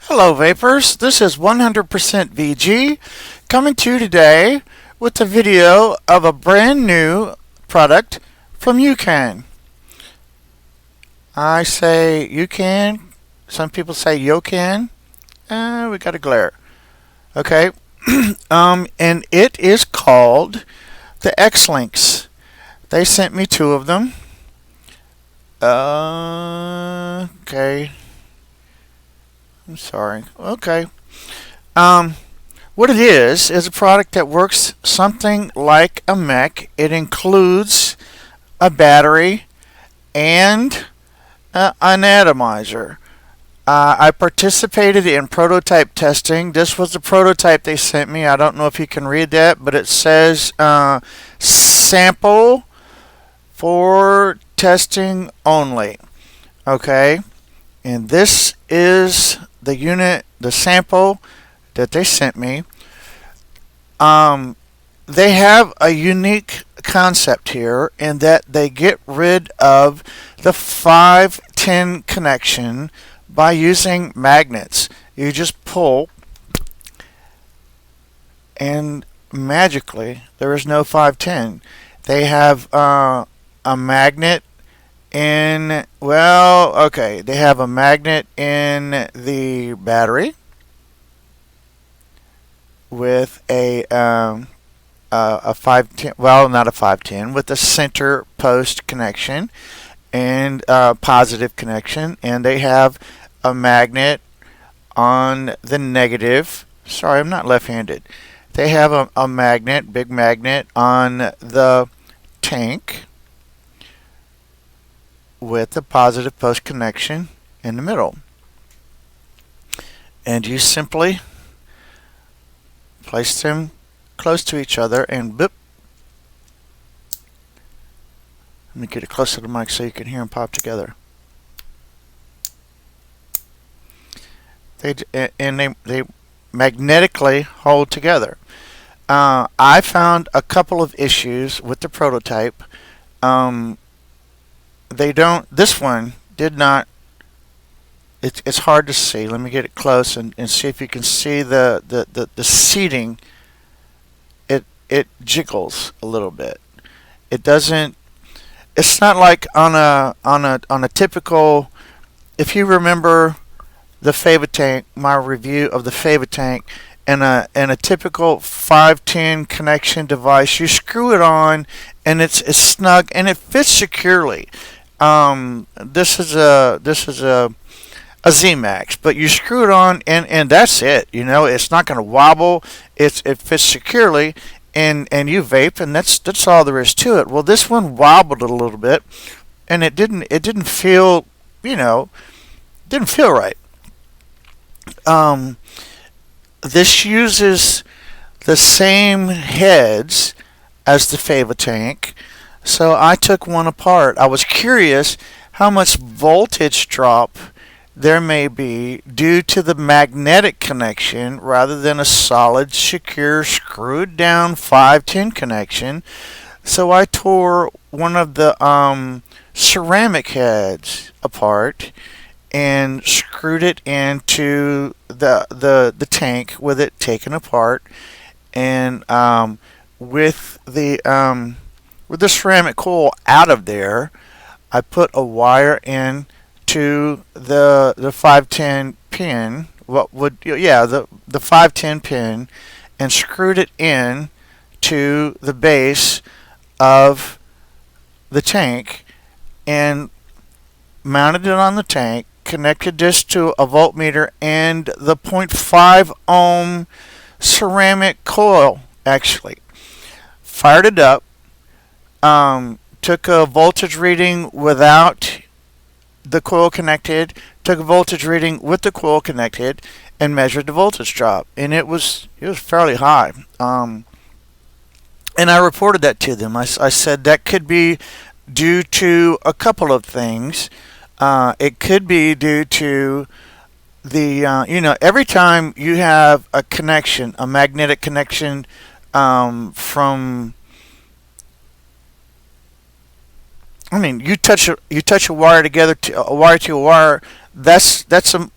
Hello Vapors, this is 100% VG coming to you today with a video of a brand new product from Yocan. I say Yocan, some people say Yocan, we got a glare. Okay, and it is called the X-Linx. They sent me two of them. Okay. I'm sorry. Okay. What it is a product that works something like a mech. It includes a battery and an atomizer. I participated in prototype testing. This was the prototype they sent me. I don't know if you can read that, but it says sample for testing only. Okay. And this is the unit, the sample that they sent me. They have a unique concept here in that they get rid of the 510 connection by using magnets. You just pull and magically there is no 510. They have a magnet they have a magnet in the battery with a 510, well, not a 510, with a center post connection and positive connection, and they have a magnet on the negative. Sorry, I'm not left-handed. They have a magnet, big magnet on the tank with a positive post connection in the middle. And you simply place them close to each other and boop. Let me get it close to the mic so you can hear them pop together. They magnetically hold together. I found a couple of issues with the prototype. This one did not, it's hard to see. Let me get it close and see if you can see the seating. It jiggles a little bit. It doesn't, it's not like on a typical, if you remember the Fava tank, my review of the Fava tank, and a typical 510 connection device, you screw it on and it's snug and it fits securely. This is a Z-Max, but you screw it on and that's it. You know, it's not going to wobble. It fits securely, and you vape, and that's all there is to it. Well, this one wobbled a little bit, and it didn't feel, didn't feel right. This uses the same heads as the Fava tank. So I took one apart. I was curious how much voltage drop there may be due to the magnetic connection rather than a solid, secure, screwed down 510 connection. So I tore one of the ceramic heads apart and screwed it into the tank with it taken apart, and with the ceramic coil out of there, I put a wire in to the 510 pin. The 510 pin, and screwed it in to the base of the tank and mounted it on the tank. Connected this to a voltmeter and the 0.5 ohm ceramic coil. Actually, fired it up. Took a voltage reading without the coil connected, took a voltage reading with the coil connected, and measured the voltage drop, and it was fairly high. And I reported that to them. I said that could be due to a couple of things. It could be due to the every time you have a connection, a magnetic connection from you touch a wire together, a wire to a wire, that's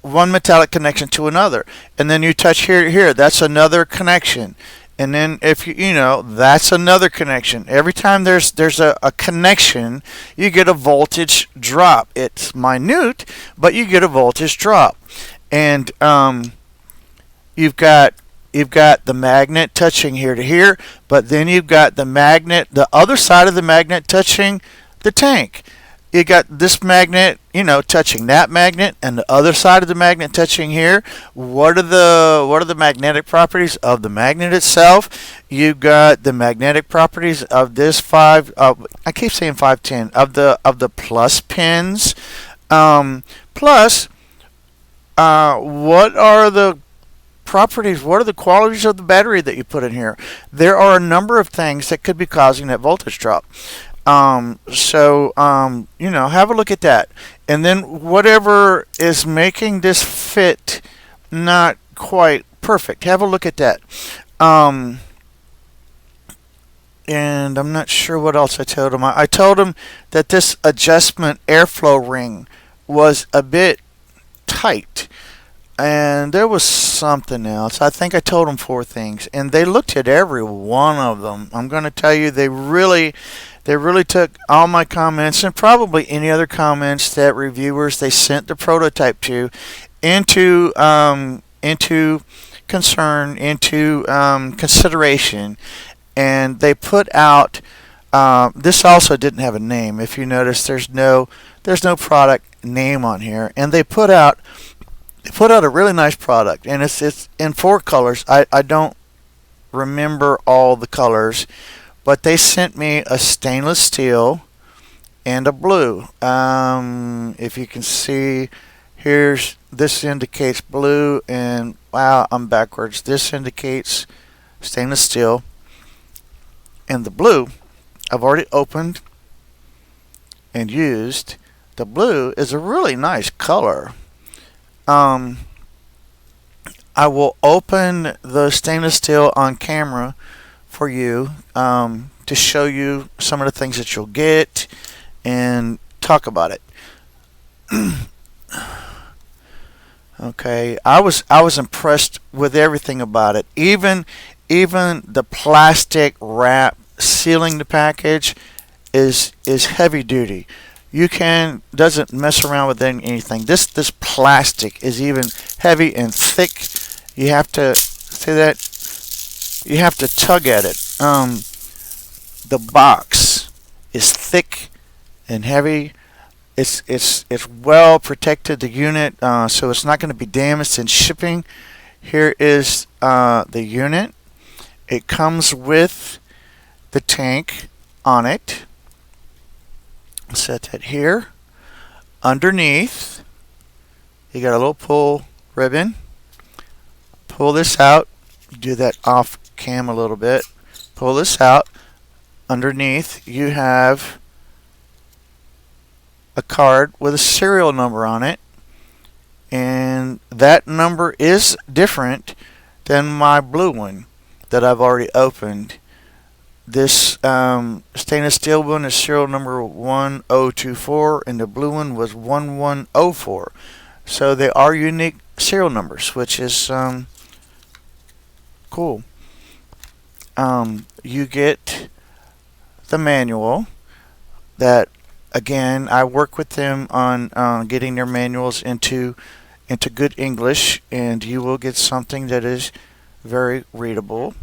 one metallic connection to another. And then you touch here to here, that's another connection. And then if you know, that's another connection. Every time there's a connection, you get a voltage drop. It's minute, but you get a voltage drop. And you've got the magnet touching here to here, but then you've got the other side of the magnet touching the tank. You got this magnet, touching that magnet, and the other side of the magnet touching here. What are the magnetic properties of the magnet itself? You've got the magnetic properties of this I keep saying 510 of the plus pins. Plus, what are the properties? What are the qualities of the battery that you put in here? There are a number of things that could be causing that voltage drop. Have a look at that. And then whatever is making this fit not quite perfect, have a look at that. And I'm not sure what else I told him. I told him that this adjustment airflow ring was a bit tight. And there was something else. I think I told them 4 things. And they looked at every one of them. I'm going to tell you, they really took all my comments and probably any other comments that reviewers they sent the prototype to into concern, into consideration, and they put out. This also didn't have a name. If you notice, there's no product name on here, and they put out a really nice product, and it's in 4 colors. I don't remember all the colors. But they sent me a stainless steel and a blue. If you can see, this indicates blue, and wow, I'm backwards. This indicates stainless steel, and the blue I've already opened and used. The blue is a really nice color. I will open the stainless steel on camera for you to show you some of the things that you'll get and talk about it. Okay, I was impressed with everything about it. Even the plastic wrap sealing the package is heavy duty. Yocan doesn't mess around with anything. This plastic is even heavy and thick. You have to see that. You have to tug at it. The box is thick and heavy. It's well protected, the unit, so it's not going to be damaged in shipping. Here is the unit. It comes with the tank on it. Set that here. Underneath, you got a little pull ribbon. Pull this out. Do that off cam a little bit. Pull this out. Underneath, you have a card with a serial number on it, and that number is different than my blue one that I've already opened. This stainless steel one is serial number 1024, and the blue one was 1104. So they are unique serial numbers, which is cool. You get the manual that, again, I work with them on getting their manuals into good English, and you will get something that is very readable.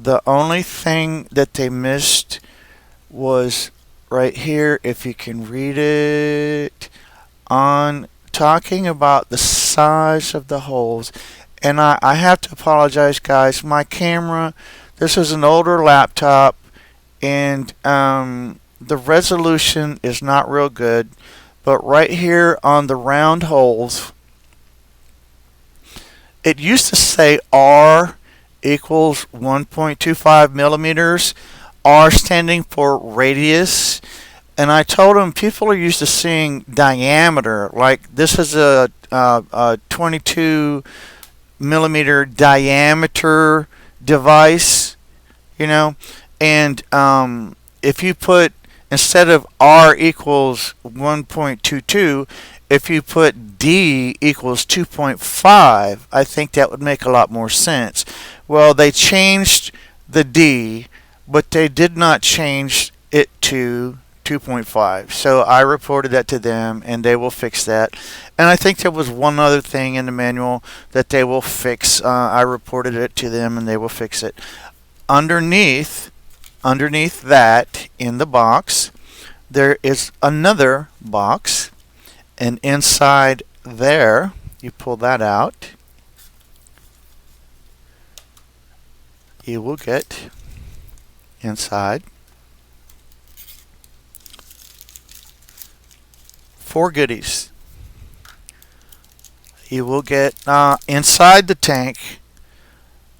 The only thing that they missed was right here, if you can read it, on talking about the size of the holes. And I have to apologize, guys. My camera, this is an older laptop, and the resolution is not real good. But right here on the round holes, it used to say R equals 1.25 millimeters, R standing for radius. And I told them people are used to seeing diameter, like this is a 22 millimeter diameter device, and if you put instead of R equals 1.22, if you put D equals 2.5, I think that would make a lot more sense. Well, they changed the D, but they did not change it to 2.5. So I reported that to them, and they will fix that. And I think there was one other thing in the manual that they will fix. I reported it to them, and they will fix it. Underneath that, in the box, there is another box, and inside there, you pull that out, you will get inside 4 goodies. You will get inside the tank,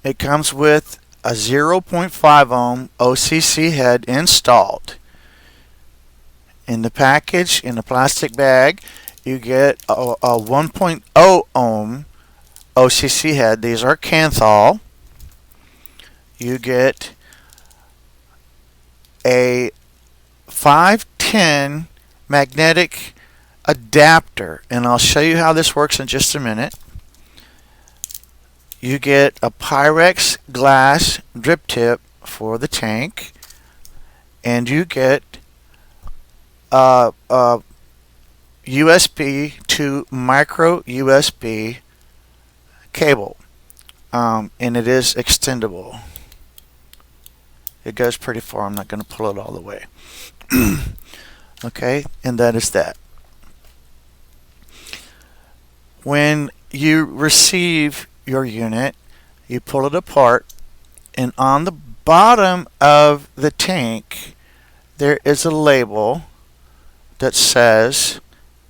it comes with a 0.5 ohm OCC head installed. In the package, in the plastic bag, you get a 1.0 ohm OCC head. These are Kanthal. You get a 510 magnetic adapter, and I'll show you how this works in just a minute. You get a Pyrex glass drip tip for the tank, and you get a USB to micro USB cable, and it is extendable. It goes pretty far. I'm not going to pull it all the way. Okay, and that is that. When you receive your unit, you pull it apart, and on the bottom of the tank there is a label that says,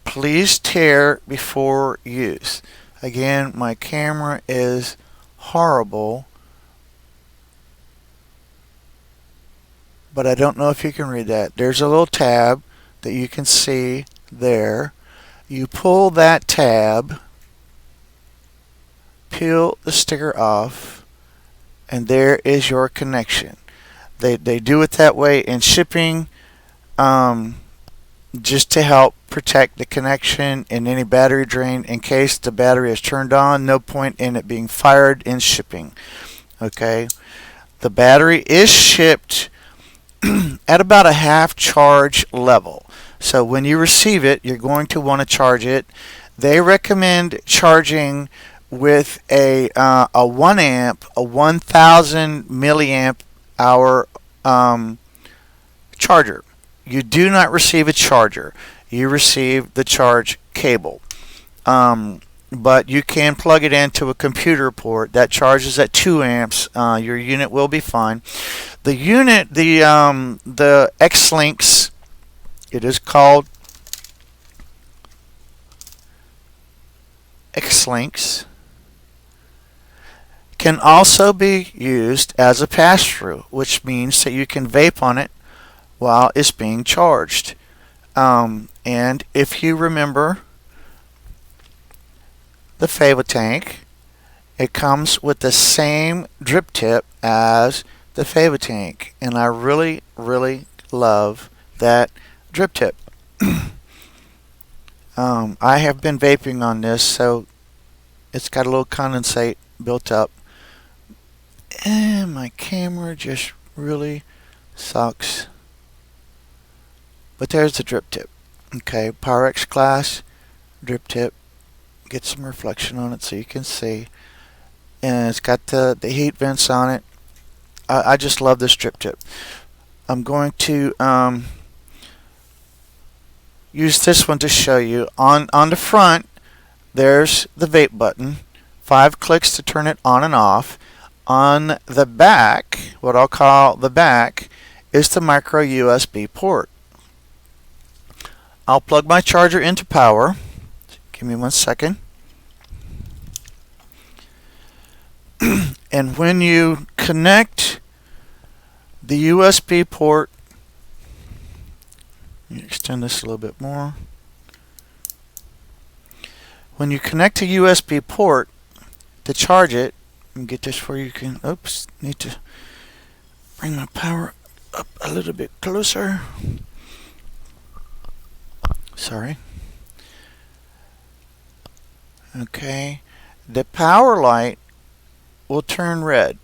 please tear before use. Again, my camera is horrible, but I don't know if you can read that. There's a little tab that you can see there. You pull that tab, peel the sticker off, and there is your connection. They do it that way in shipping, just to help protect the connection and any battery drain. In case the battery is turned on, no point in it being fired in shipping. Okay, the battery is shipped at about a half charge level. So when you receive it, you're going to want to charge it. They recommend charging with a 1 amp, a 1000 milliamp hour charger. You do not receive a charger. You receive the charge cable. But you can plug it into a computer port that charges at 2 amps. Your unit will be fine. The unit, the X-Linx, it is called X-Linx, can also be used as a pass-through, which means that you can vape on it while it's being charged. And if you remember the Fava tank, it comes with the same drip tip as the Fava tank, and I really, really love that drip tip. I have been vaping on this, so it's got a little condensate built up, and my camera just really sucks. But there's the drip tip. Okay, Pyrex glass drip tip. Get some reflection on it so you can see, and it's got the heat vents on it. I just love this drip tip. I'm going to use this one to show you. On the front, there's the vape button. 5 clicks to turn it on and off. On the back, what I'll call the back, is the micro USB port. I'll plug my charger into power. Give me 1 second. And when you connect the USB port, let me extend this a little bit more. When you connect a USB port to charge it, and get this where you can, oops, need to bring my power up a little bit closer. Sorry. Okay. The power light will turn red,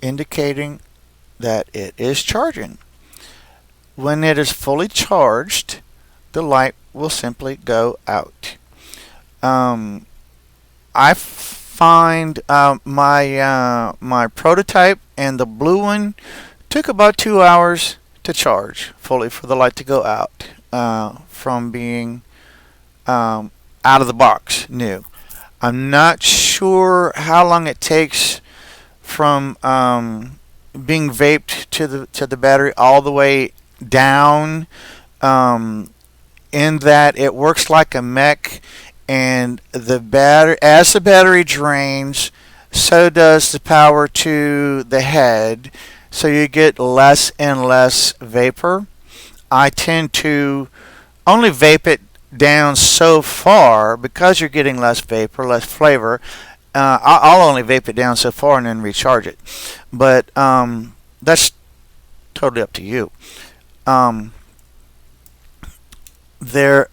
indicating that it is charging. When it is fully charged, the light will simply go out. I find my prototype and the blue one took about 2 hours to charge fully for the light to go out from being out of the box new. I'm not sure how long it takes from being vaped to the battery all the way down. In that it works like a mech, and the battery, as the battery drains, so does the power to the head. So you get less and less vapor. I tend to only vape it down so far because you're getting less vapor, less flavor. I'll only vape it down so far and then recharge it. But that's totally up to you. There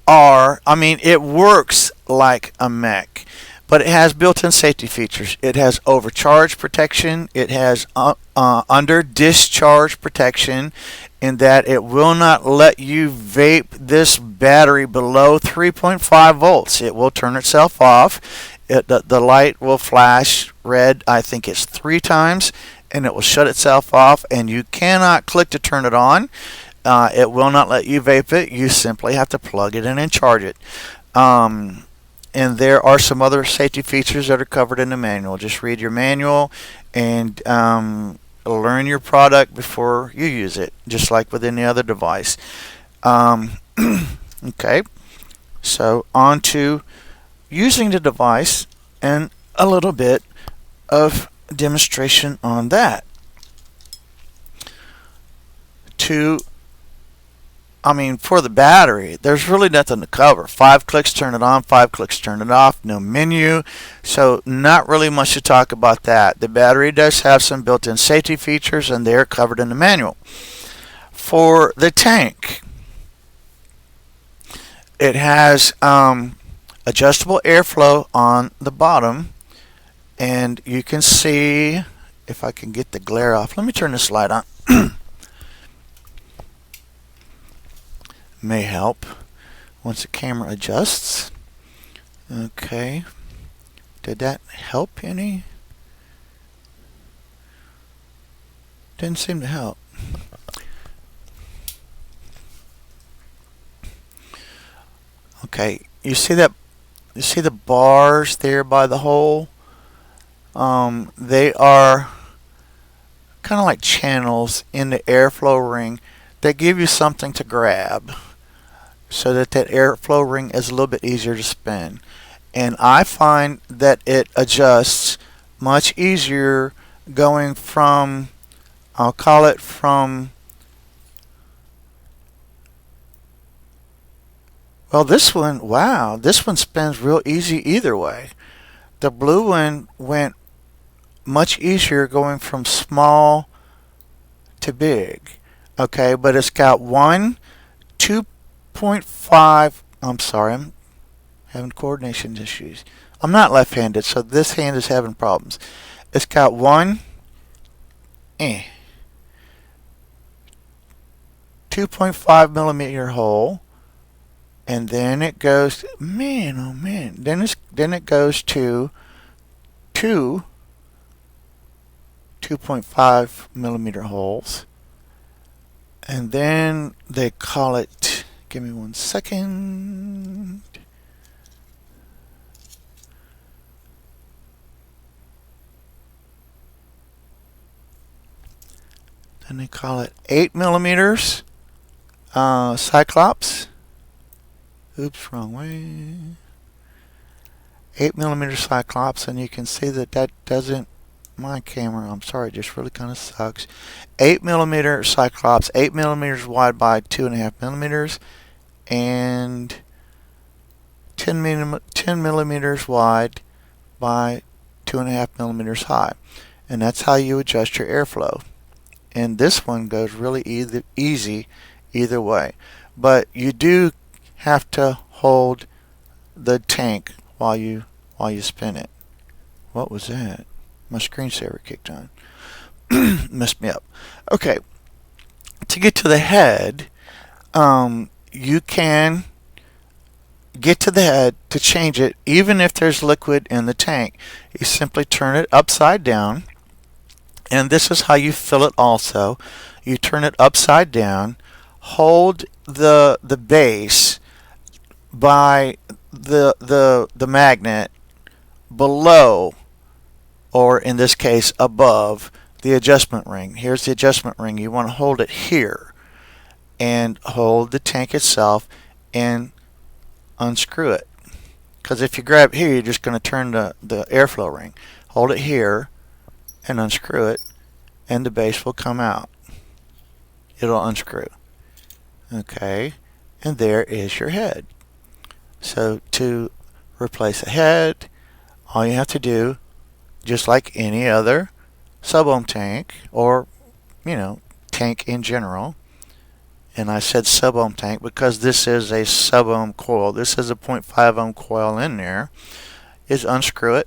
are, it works like a mech, but it has built-in safety features. It has overcharge protection. It has under discharge protection, in that it will not let you vape this battery below 3.5 volts. It will turn itself off. The light will flash red, I think it's 3 times, and it will shut itself off, and you cannot click to turn it on. It will not let you vape it. You simply have to plug it in and charge it. And there are some other safety features that are covered in the manual. Just read your manual and learn your product before you use it, just like with any other device. Okay, so on to using the device and a little bit of demonstration on that. For the battery, there's really nothing to cover. 5 clicks, turn it on. 5 clicks, turn it off. No menu. So not really much to talk about that. The battery does have some built-in safety features, and they're covered in the manual. For the tank, it has adjustable airflow on the bottom, and you can see, if I can get the glare off. Let me turn this light on. May help once the camera adjusts. Okay, did that help any? Didn't seem to help. Okay, you see that? You see the bars there by the hole? They are kind of like channels in the airflow ring that give you something to grab, so that airflow ring is a little bit easier to spin. And I find that it adjusts much easier going from, I'll call it from, well, this one, wow, this one spins real easy either way. The blue one went much easier going from small to big. Okay, but it's got 2.5, I'm sorry, I'm having coordination issues. I'm not left-handed, so this hand is having problems. It's got 2.5 millimeter hole, and then it goes, man, oh man, then it goes to 2.5 millimeter holes. And then they call it, give me 1 second. Then they call it 8 millimeters Cyclops. Oops, wrong way. 8 millimeter Cyclops, and you can see that doesn't, my camera, I'm sorry, it just really kind of sucks. 8 millimeter Cyclops, 8 millimeters wide by 2.5 millimeters, and 10 millimeters wide by 2.5 millimeters high. And that's how you adjust your airflow. And this one goes really easy either way. But you do have to hold the tank while you spin it. What was that? My screensaver kicked on. Messed me up. Okay, to get to the head, you can get to the head to change it even if there's liquid in the tank. You simply turn it upside down, and this is how you fill it also. You turn it upside down, hold the base by the magnet below, or in this case above, the adjustment ring. Here's the adjustment ring. You want to hold it here and hold the tank itself and unscrew it. Because if you grab here, you're just going to turn the airflow ring. Hold it here and unscrew it, and the base will come out. It'll unscrew. Okay, and there is your head. So to replace a head, all you have to do, just like any other sub-ohm tank, or tank in general, and I said sub-ohm tank because this is a sub-ohm coil. This is a 0.5 ohm coil in there. Is unscrew it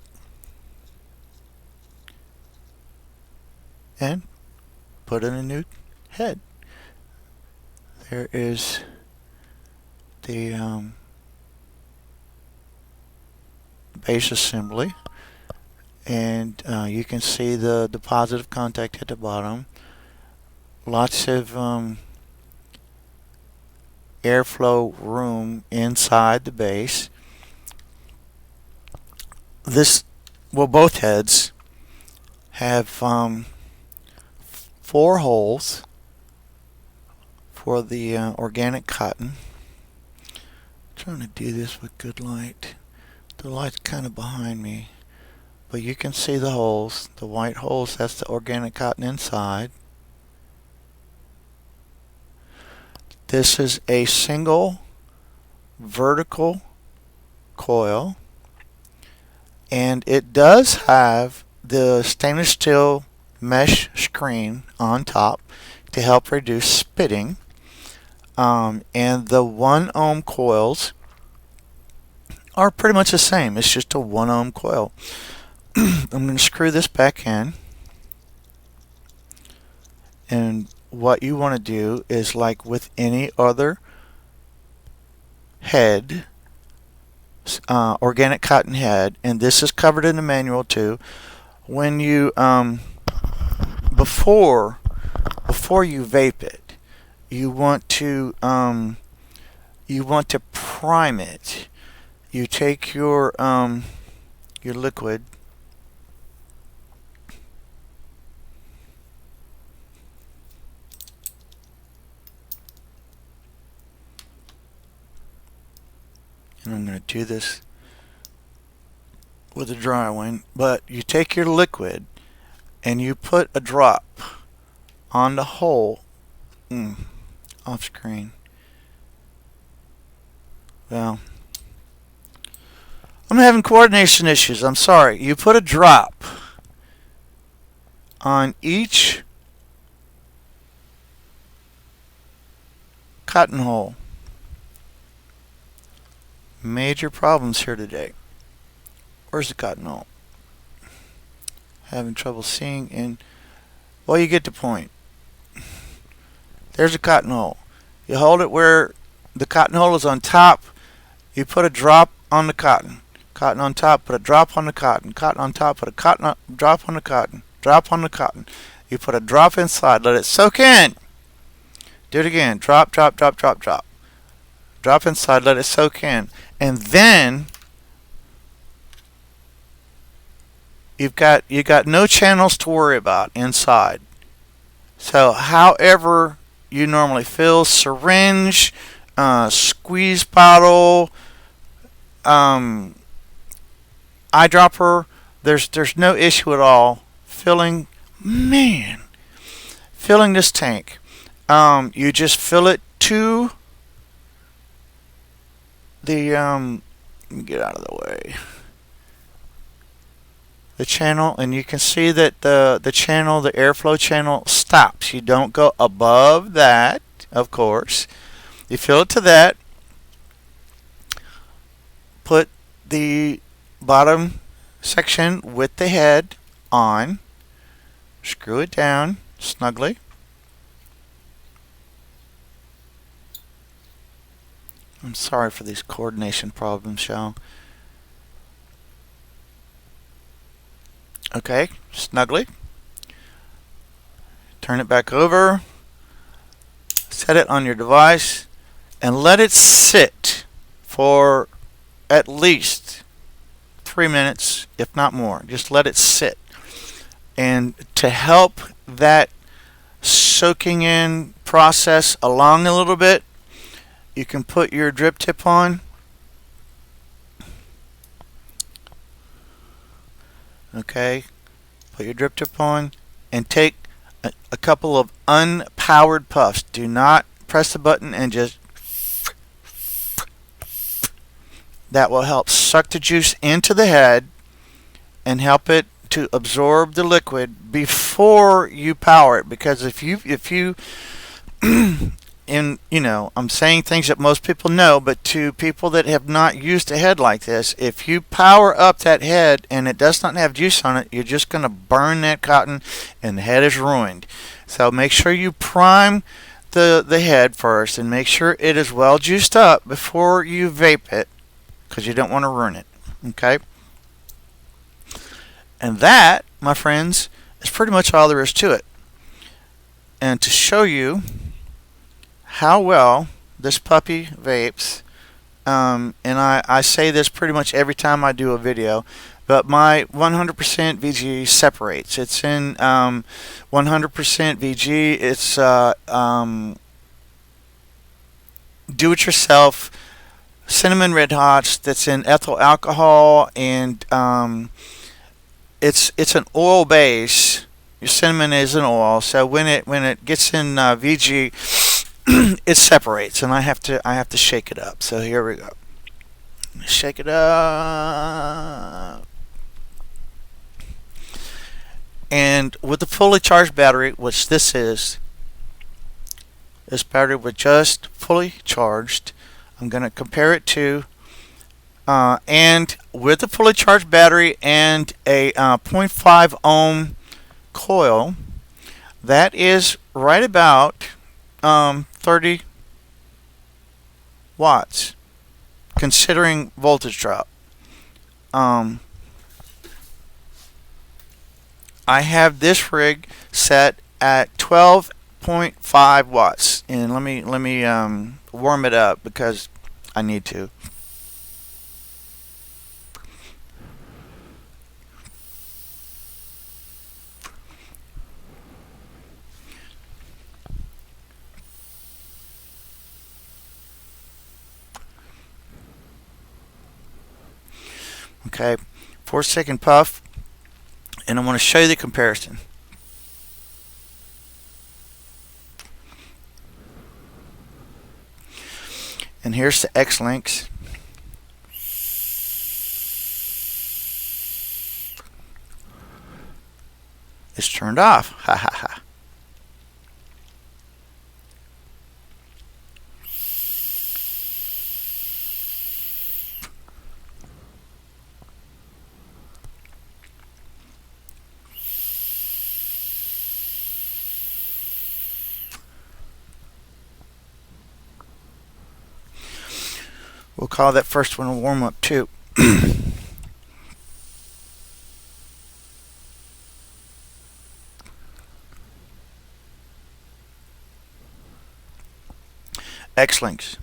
and put in a new head. There is the base assembly, and you can see the positive contact at the bottom. Lots of airflow room inside the base. Both heads have 4 holes for the organic cotton. I'm trying to do this with good light. The light's kind of behind me, but you can see the holes. The white holes, that's the organic cotton inside. This is a single vertical coil, and it does have the stainless steel mesh screen on top to help reduce spitting. And the 1 ohm coils are pretty much the same. It's just a 1 ohm coil. I'm going to screw this back in, and what you want to do is, like with any other head, organic cotton head, and this is covered in the manual too, when you before you vape it, you want to prime it. You take your liquid, and I'm going to do this with a dry one, but you take your liquid and you put a drop on the hole. Off screen. Well, I'm having coordination issues. I'm sorry. You put a drop on each cotton hole. Major problems here today. Where's the cotton hole? Having trouble seeing, and well, you get the point. There's a cotton hole. You hold it where the cotton hole is on top. You put a drop on the cotton. Cotton on top, put a drop on the cotton. Cotton on top, put a drop on the cotton. Drop on the cotton. You put a drop inside, let it soak in. Do it again. Drop, drop, drop, drop, drop. Drop inside, let it soak in. And then you got no channels to worry about inside. So however you normally fill, syringe, squeeze bottle, eyedropper, there's no issue at all filling this tank. You just fill it to the let me get out of the way, the channel, and you can see that the channel, the airflow channel, stops. You don't go above that. of course. You fill it to that. Put the bottom section with the head on. Screw it down snugly. I'm sorry for these coordination problems, y'all. Okay, snugly. Turn it back over. Set it on your device and let it sit for at least 3 minutes, if not more. Just let it sit. And to help that soaking in process along a little bit, you can put your drip tip on. Okay, put your drip tip on and take a couple of unpowered puffs. Do not press the button and just. That will help suck the juice into the head and help it to absorb the liquid before you power it. Because if you and I'm saying things that most people know, but to people that have not used a head like this, if you power up that head and it does not have juice on it, you're just going to burn that cotton and the head is ruined. So make sure you prime the head first and make sure it is well juiced up before you vape it, because you don't want to ruin it. Okay? And that, my friends, is pretty much all there is to it. And to show you how well this puppy vapes, and I say this pretty much every time I do a video, but my 100% VG separates. It's in 100% VG. It's do-it-yourself cinnamon red hots that's in ethyl alcohol, and it's an oil base. Your cinnamon is an oil, so when it gets in VG, it separates, and I have to shake it up. So here we go. Shake it up, and with the fully charged battery, which this battery was just fully charged. I'm going to compare it to, and with a fully charged battery and a 0.5 ohm coil, that is right about 30 watts, considering voltage drop. I have this rig set at 12.5 watts, and let me warm it up because I need to. Okay, 4-second puff, and I want to show you the comparison. And here's the X-Linx. It's turned off. Ha ha ha. We'll call that first one a warm-up too. X-Linx.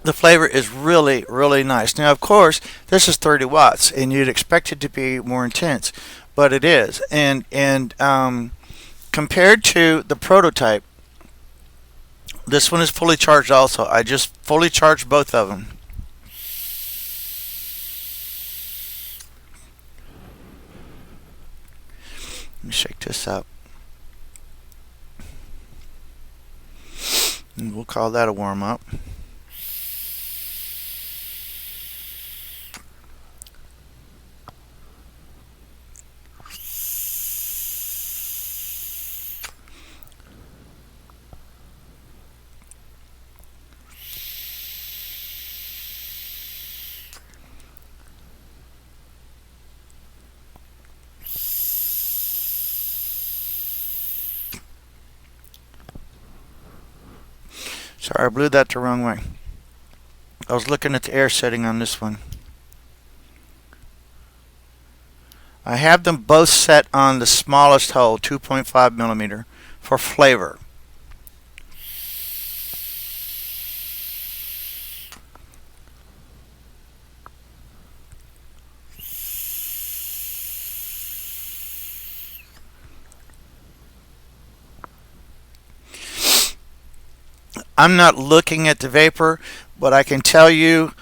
The flavor is really, really nice. Now, of course, this is 30 watts, and you'd expect it to be more intense, but it is. And compared to the prototype, this one is fully charged also. I just fully charged both of them. Let me shake this up. And we'll call that a warm-up. Sorry, I blew that the wrong way. I was looking at the air setting on this one. I have them both set on the smallest hole, 2.5 millimeter, for flavor. I'm not looking at the vapor, but I can tell you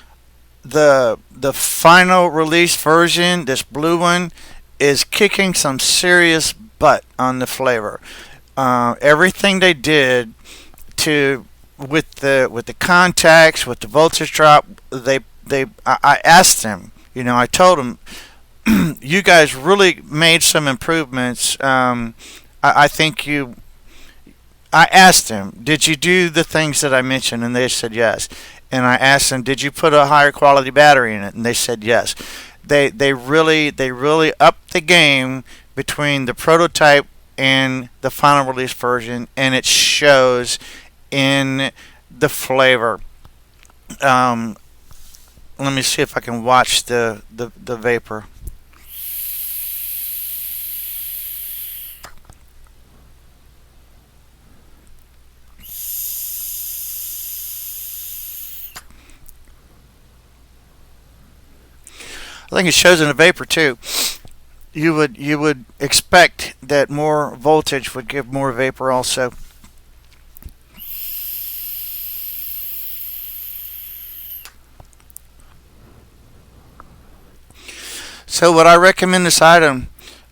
the final release version, this blue one, is kicking some serious butt on the flavor. Everything they did to with the contacts, with the voltage drop, I asked them. I told them, you guys really made some improvements. I think you. I asked them, did you do the things that I mentioned? And they said yes. And I asked them, did you put a higher quality battery in it? And they said yes. They really upped the game between the prototype and the final release version, and it shows in the flavor. Um, Let me see if I can watch the vapor. I think it shows in the vapor too. You would expect that more voltage would give more vapor also. So would I recommend this item?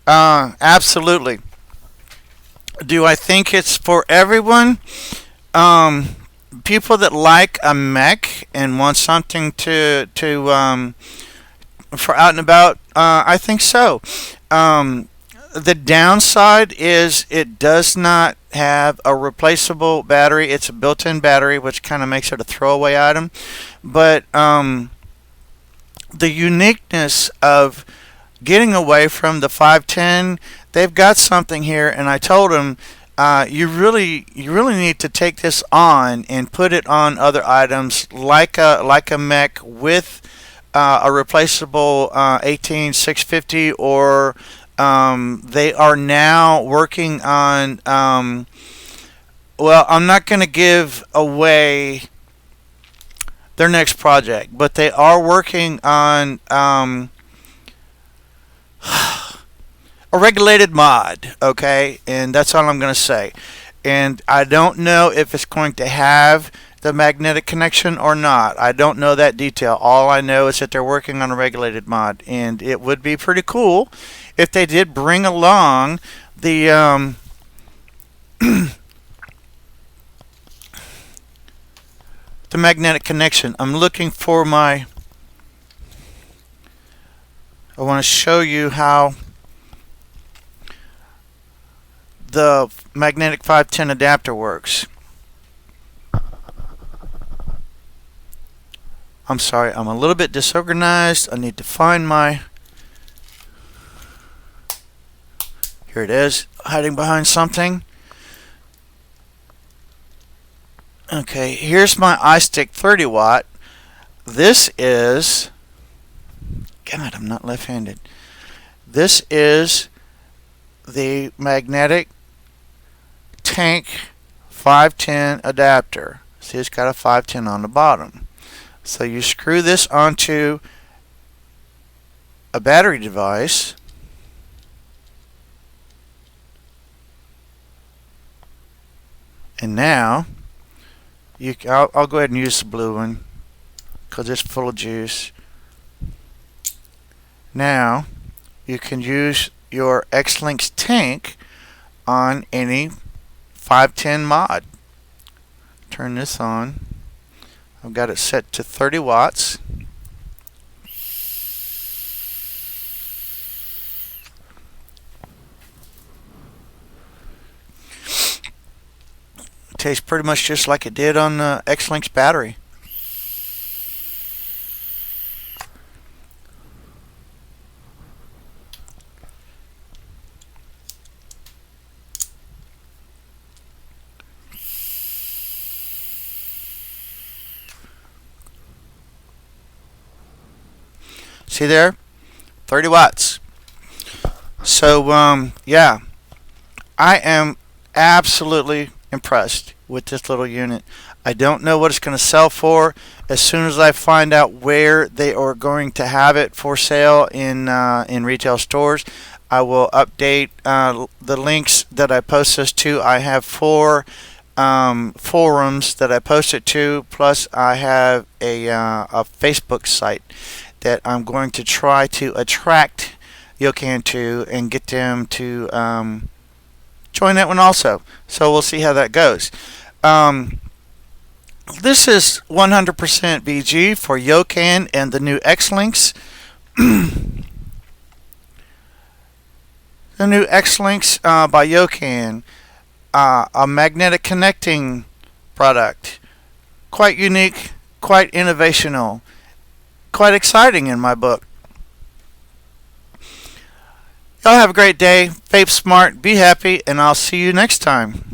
Absolutely. Do I think it's for everyone? Um, People that like a mech and want something to for out and about, I think so. Um, the downside is it does not have a replaceable battery. It's a built-in battery, which kind of makes it a throwaway item. But the uniqueness of getting away from the 510, they've got something here, and I told them. You really need to take this on and put it on other items like a mech with a replaceable 18650, or they are now working on. Well, I'm not going to give away their next project, but they are working on a regulated mod, okay? And that's all I'm going to say. And I don't know if it's going to have the magnetic connection or not. I don't know that detail. All I know is that they're working on a regulated mod, and it would be pretty cool if they did bring along the magnetic connection. I'm looking for my. I want to show you how the magnetic 510 adapter works. I'm sorry, I'm a little bit disorganized. I need to find my. Here it is, hiding behind something. Okay, here's my iStick 30 watt. This is. God, I'm not left handed. This is the magnetic tank 510 adapter. See, it's got a 510 on the bottom. So you screw this onto a battery device, and now I'll go ahead and use the blue one because it's full of juice. Now you can use your X-Linx tank on any 510 mod. Turn this on. I've got it set to 30 watts. It tastes pretty much just like it did on the X-Linx battery. See there? 30 watts. So, yeah, I am absolutely impressed with this little unit. I don't know what it's going to sell for. As soon as I find out where they are going to have it for sale in retail stores, I will update the links that I post this to. I have 4 forums that I post it to, plus I have a Facebook site that I'm going to try to attract Yocan to and get them to join that one also. So we'll see how that goes. This is 100% VG for Yocan and the new X-Linx. The new X-Linx by Yocan, a magnetic connecting product. Quite unique, quite innovational, quite exciting in my book. Y'all have a great day. Vape smart, be happy, and I'll see you next time.